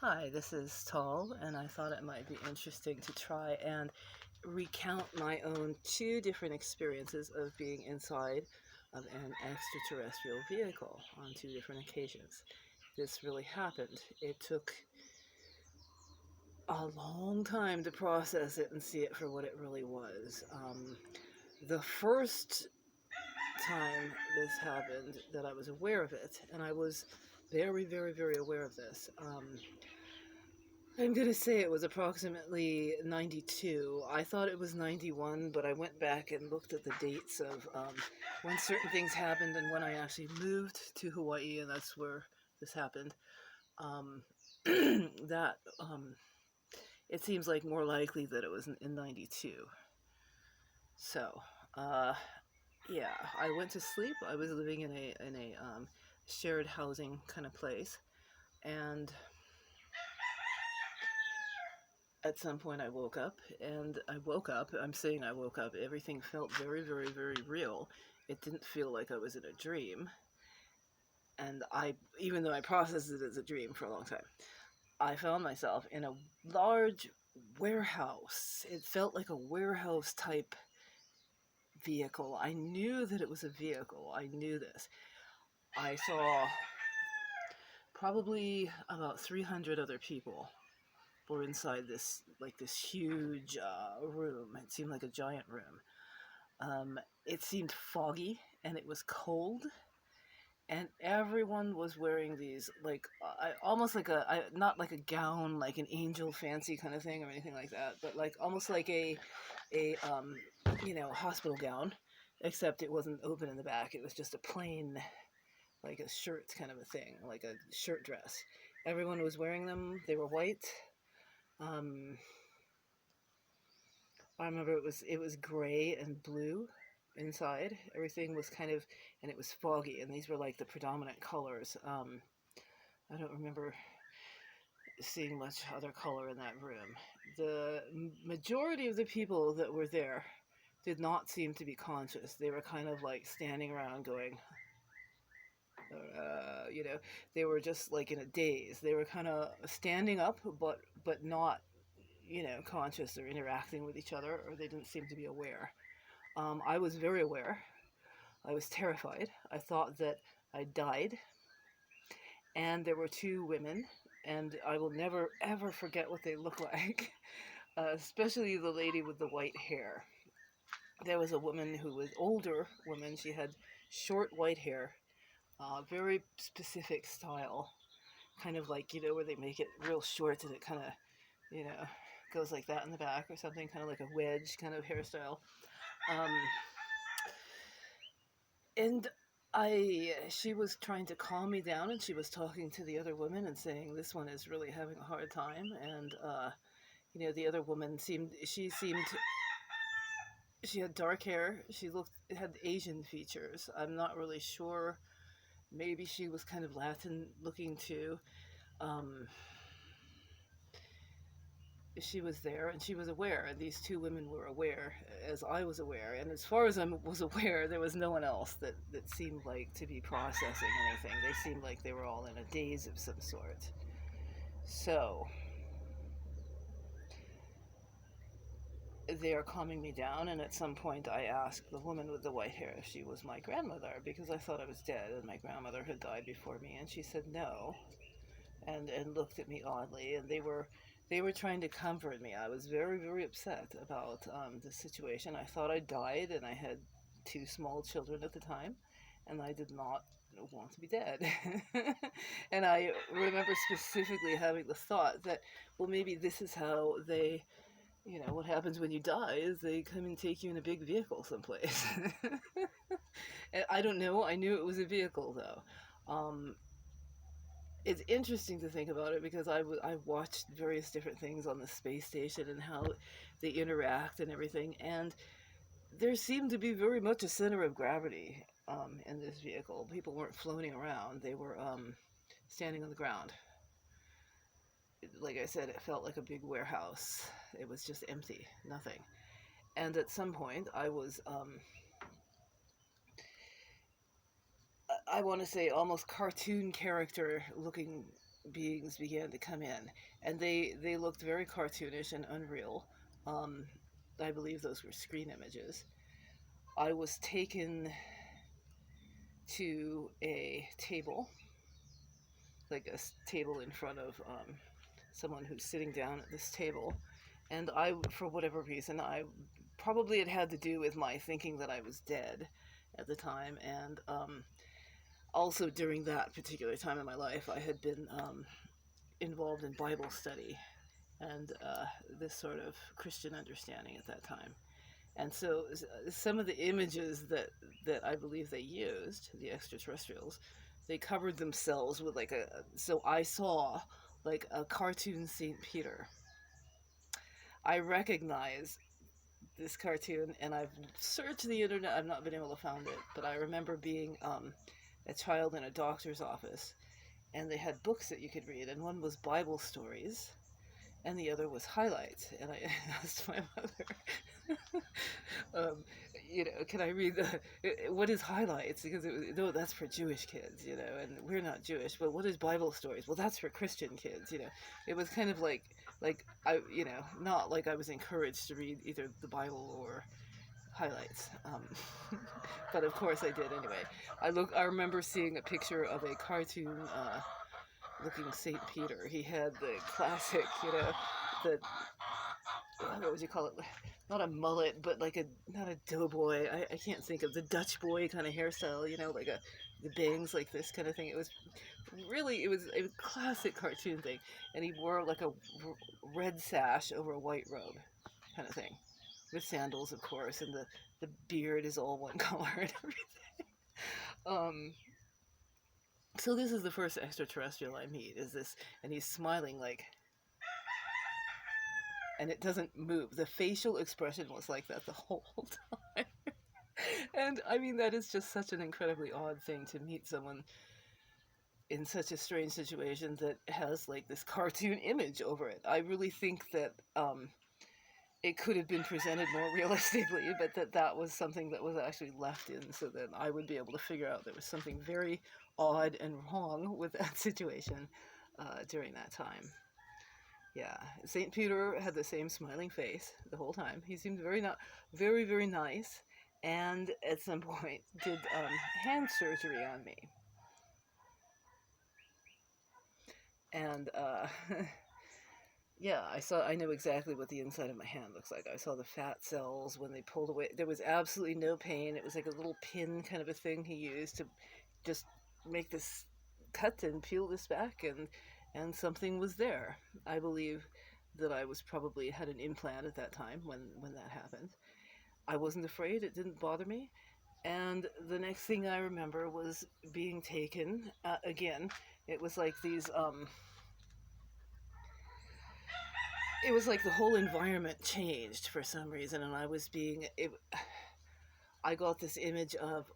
Hi, this is Tall, and I thought it might be interesting to try and recount my own two different experiences of being inside of an extraterrestrial vehicle on two different occasions. This really happened. It took a long time to process it and see it for what it really was. The first time this happened that I was aware of it, and I was very, very, very aware of this. I'm going to say it was approximately 92. I thought it was 91, but I went back and looked at the dates of when certain things happened and when I actually moved to Hawaii, and that's where this happened. Um, that it seems like more likely that it was in 92. So, uh, yeah, I went to sleep. I was living in a shared housing kind of place, and at some point I woke up, I'm saying I woke up, everything felt very, very, very real. It didn't feel like I was in a dream. And even though I processed it as a dream for a long time, I found myself in a large warehouse. It felt like a warehouse type vehicle. I knew that it was a vehicle. I knew this. I saw probably about 300 other people were inside this huge room. It seemed like a giant room. It seemed foggy and it was cold, and everyone was wearing these almost like not like a gown, like an angel fancy kind of thing or anything like that, but like almost like a hospital gown, except it wasn't open in the back. It was just a plain, like a shirt kind of a thing, like a shirt dress. Everyone was wearing them. They were white. Um, I remember it was gray and blue inside. Everything was and it was foggy, and these were like the predominant colors. I don't remember seeing much other color in that room. The majority of the people that were there did not seem to be conscious. They were kind of like standing around going, uh, you know, they were just like in a daze. They were kind of standing up, but not, conscious or interacting with each other, or they didn't seem to be aware. I was very aware. I was terrified. I thought that I died. And there were two women, and I will never ever forget what they look like, especially the lady with the white hair. There was a woman who was older woman. She had short white hair, very specific style, kind of like where they make it real short and it kind of you know goes like that in the back or something, kind of like a wedge kind of hairstyle. Um, and she was trying to calm me down, and she was talking to the other woman and saying, "This one is really having a hard time." And the other woman she had dark hair. Had Asian features. I'm not really sure. Maybe she was kind of Latin looking too. Um, she was there and she was aware, and these two women were aware, as I was aware, and as far as I was aware, there was no one else that seemed like to be processing anything. They seemed like they were all in a daze of some sort. So they are calming me down, and at some point I asked the woman with the white hair if she was my grandmother, because I thought I was dead and my grandmother had died before me, and she said no, and looked at me oddly, and they were trying to comfort me. I was very, very upset about the situation. I thought I died, and I had two small children at the time, and I did not want to be dead. And I remember specifically having the thought that, well, maybe this is how what happens when you die is they come and take you in a big vehicle someplace. And I don't know. I knew it was a vehicle, though. It's interesting to think about it because I watched various different things on the space station and how they interact and everything, and there seemed to be very much a center of gravity in this vehicle. People weren't floating around; they were standing on the ground. Like I said, it felt like a big warehouse. It was just empty, nothing. And at some point, I want to say almost cartoon character looking beings began to come in, and they looked very cartoonish and unreal. Um, I believe those were screen images. I was taken to a table, like a table in front of someone who's sitting down at this table, and I, for whatever reason, I probably it had to do with my thinking that I was dead at the time, and also during that particular time in my life, I had been involved in Bible study and this sort of Christian understanding at that time. And so some of the images that I believe they used, the extraterrestrials, they covered themselves with like a, so I saw like a cartoon St. Peter. I recognize this cartoon, and I've searched the internet. I've not been able to find it, but I remember being a child in a doctor's office, and they had books that you could read, and one was Bible stories, and the other was highlights. And I asked my mother, um, can I read what is highlights? Because it was, no, that's for Jewish kids, and we're not Jewish. But what is Bible stories? Well, that's for Christian kids. It was kind of like I, not like I was encouraged to read either the Bible or highlights. But of course I did anyway. I remember seeing a picture of a cartoon looking St. Peter. He had the classic, the, what would you call it? Not a mullet, but like not a doughboy. I can't think of the Dutch boy kind of hairstyle, like the bangs like this kind of thing. It was a classic cartoon thing. And he wore like a red sash over a white robe kind of thing. With sandals, of course, and the beard is all one color and everything. So this is the first extraterrestrial I meet, is this, and he's smiling like, and it doesn't move. The facial expression was like that the whole time. And I mean, that is just such an incredibly odd thing to meet someone in such a strange situation that has like this cartoon image over it. I really think that it could have been presented more realistically, but that was something that was actually left in so that I would be able to figure out there was something very odd and wrong with that situation during that time. Yeah, St. Peter had the same smiling face the whole time. He seemed very, very nice, and at some point did hand surgery on me. And yeah, I know exactly what the inside of my hand looks like. I saw the fat cells when they pulled away. There was absolutely no pain. It was like a little pin kind of a thing he used to just make this cut and peel this back, and something was there. I believe that I was probably had an implant at that time when that happened. I wasn't afraid. It didn't bother me. And the next thing I remember was being taken again. It was like these it was like the whole environment changed for some reason, and I got this image of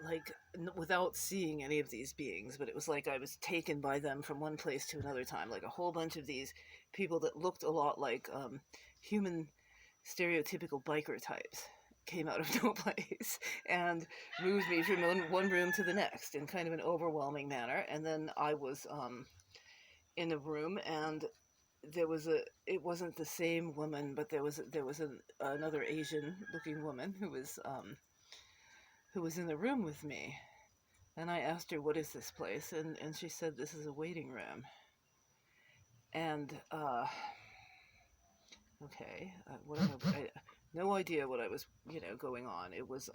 like without seeing any of these beings, but it was like I was taken by them from one place to another time, like a whole bunch of these people that looked a lot like human stereotypical biker types came out of no place and moved me from one room to the next in kind of an overwhelming manner. And then I was in a room, and it wasn't the same woman, but there was another Asian looking woman who was in the room with me. And I asked her, what is this place? And she said, this is a waiting room. And okay, no idea what I was going on. It was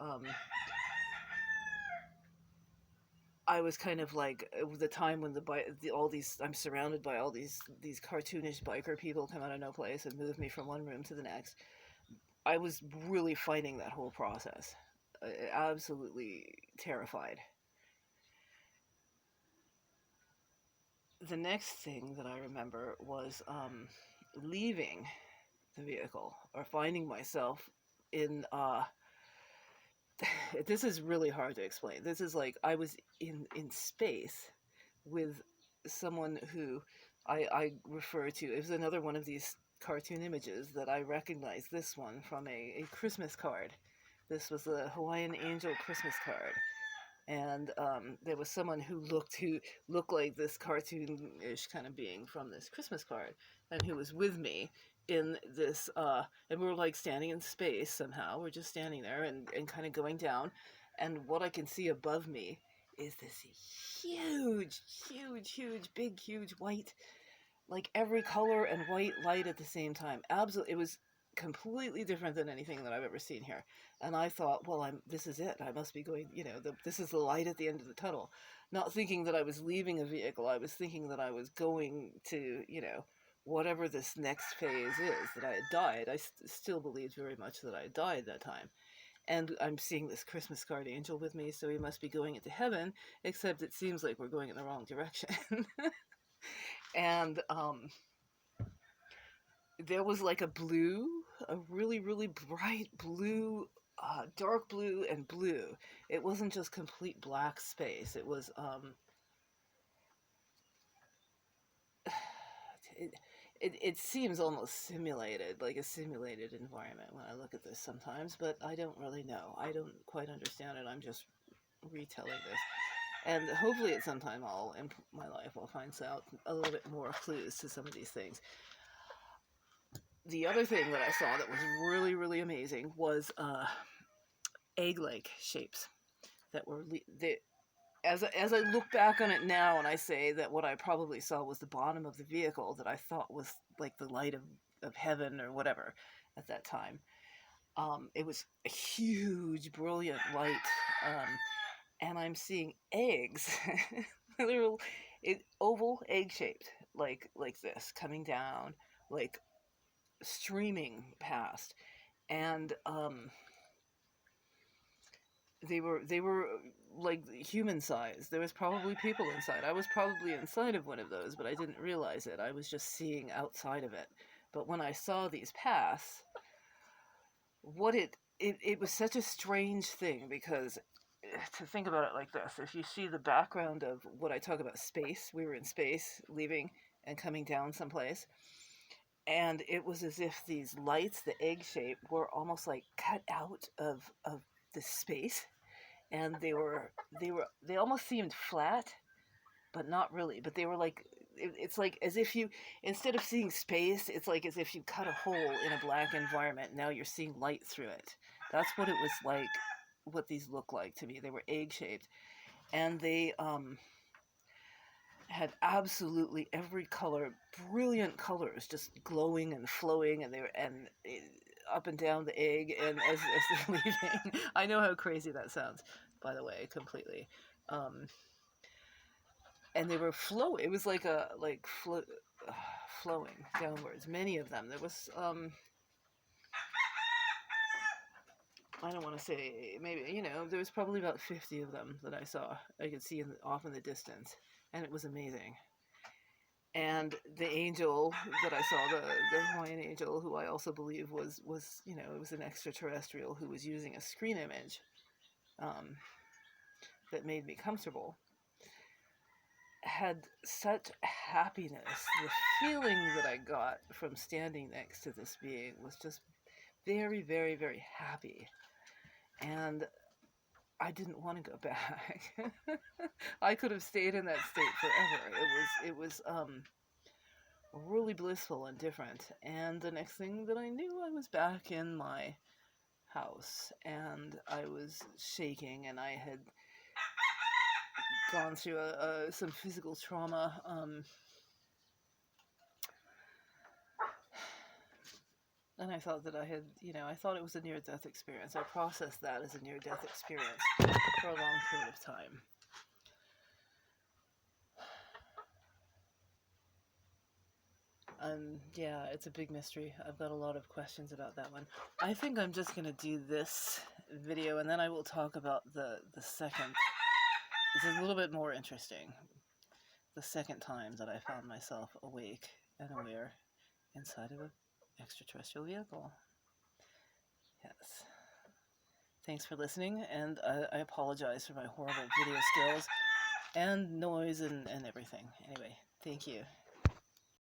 I was kind of like the time when I'm surrounded by all these cartoonish biker people come out of no place and move me from one room to the next. I was really fighting that whole process, absolutely terrified. The next thing that I remember was leaving the vehicle, or finding myself in this is really hard to explain. This is like I was in space with someone who I refer to. It was another one of these cartoon images that I recognized this one from a Christmas card. This was the Hawaiian Angel Christmas card. And there was someone who looked like this cartoonish kind of being from this Christmas card, and who was with me in this. And we were like standing in space somehow. We're just standing there and kind of going down, and what I can see above me is this huge white, like every color and white light at the same time. Absolutely, it was completely different than anything that I've ever seen here. And I thought, well, this is it. I must be going, this is the light at the end of the tunnel. Not thinking that I was leaving a vehicle. I was thinking that I was going to, whatever this next phase is, that I had died. I still believed very much that I had died that time. And I'm seeing this Christmas card angel with me, so he must be going into heaven, except it seems like we're going in the wrong direction. And there was like a really, really bright blue, dark blue and blue. It wasn't just complete black space. It was, it seems almost simulated, like a simulated environment when I look at this sometimes, but I don't really know. I don't quite understand it. I'm just retelling this. And hopefully at some time in my life, I'll find out a little bit more clues to some of these things. The other thing that I saw that was really, really amazing was egg-like shapes that were as I look back on it now, and I say that what I probably saw was the bottom of the vehicle that I thought was like the light of heaven or whatever at that time. It was a huge, brilliant light, and I'm seeing eggs. They're oval, egg-shaped, like this, coming down, like streaming past, and they were like human size. There was probably people inside. I was probably inside of one of those, but I didn't realize it. I was just seeing outside of it. But when I saw these pass, it was such a strange thing, because to think about it like this, if you see the background of what I talk about, space, we were in space, leaving and coming down someplace, and it was as if these lights, the egg shape, were almost like cut out of the space, and they almost seemed flat, but not really. But they were like, it's like as if you, instead of seeing space, it's like as if you cut a hole in a black environment. Now you're seeing light through it. That's what it was like. What these look like to me. They were egg shaped, and they had absolutely every color, brilliant colors, just glowing and flowing, and up and down the egg, and as they're leaving. I know how crazy that sounds, by the way, completely. And they were flowing. It was like flowing downwards. Many of them. There was I don't want to say, maybe, there was probably about 50 of them that I saw. I could see off in the distance, and it was amazing. And the angel that I saw, the Hawaiian angel, who I also believe was it was an extraterrestrial who was using a screen image that made me comfortable, had such happiness. The feeling that I got from standing next to this being was just very, very, very happy. And I didn't want to go back. I could have stayed in that state forever. It was really blissful and different. And the next thing that I knew, I was back in my house, and I was shaking, and I had gone through some physical trauma. And I thought that I had, I thought it was a near-death experience. I processed that as a near-death experience for a long period of time. Yeah, it's a big mystery. I've got a lot of questions about that one. I think I'm just going to do this video, and then I will talk about the second. It's a little bit more interesting. The second time that I found myself awake and aware inside of an extraterrestrial vehicle. Yes. Thanks for listening, and I apologize for my horrible video skills and noise and everything. Anyway, thank you.